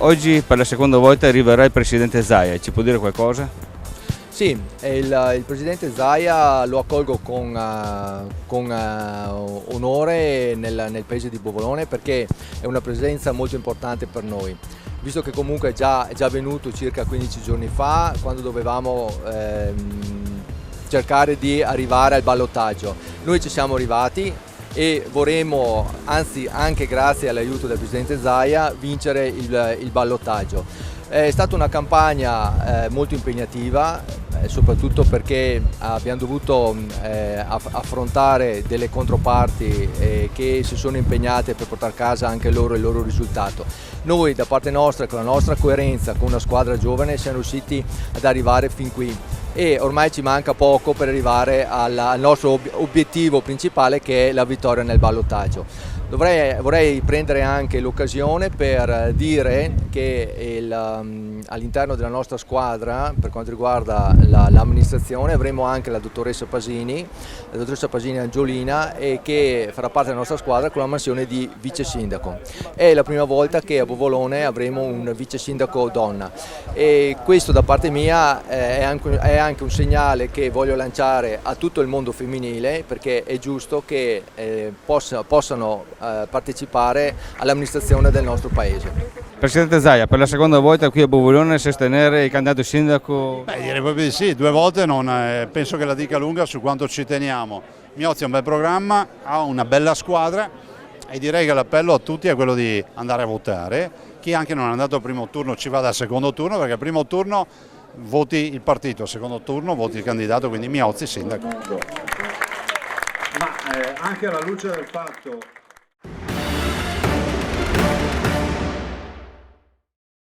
oggi per la seconda volta arriverà il presidente Zaia, ci può dire qualcosa? Sì, il presidente Zaia lo accolgo con onore nel paese di Bovolone, perché è una presenza molto importante per noi, visto che comunque è già venuto circa 15 giorni fa, quando dovevamo cercare di arrivare al ballottaggio. Noi ci siamo arrivati e vorremmo, anzi anche grazie all'aiuto del presidente Zaia, vincere il ballottaggio. È stata una campagna molto impegnativa, soprattutto perché abbiamo dovuto affrontare delle controparti che si sono impegnate per portare a casa anche loro il loro risultato. Noi da parte nostra, con la nostra coerenza, con una squadra giovane, siamo riusciti ad arrivare fin qui e ormai ci manca poco per arrivare al nostro obiettivo principale, che è la vittoria nel ballottaggio. Vorrei prendere anche l'occasione per dire che all'interno della nostra squadra, per quanto riguarda l'amministrazione, avremo anche la dottoressa Pasini Angiolina, e che farà parte della nostra squadra con la mansione di vice sindaco. È la prima volta che a Bovolone avremo un vice sindaco donna, e questo da parte mia è anche un segnale che voglio lanciare a tutto il mondo femminile, perché è giusto che possano partecipare all'amministrazione del nostro paese. Presidente Zaia, per la seconda volta qui a Bovolone sostenere il candidato sindaco? Direi proprio di sì, 2 volte penso che la dica lunga su quanto ci teniamo. Miozzi ha un bel programma, ha una bella squadra e direi che l'appello a tutti è quello di andare a votare. Chi anche non è andato al primo turno ci vada al secondo turno, perché al primo turno voti il partito, al secondo turno voti il candidato, quindi Miozzi sindaco. Ma anche alla luce del fatto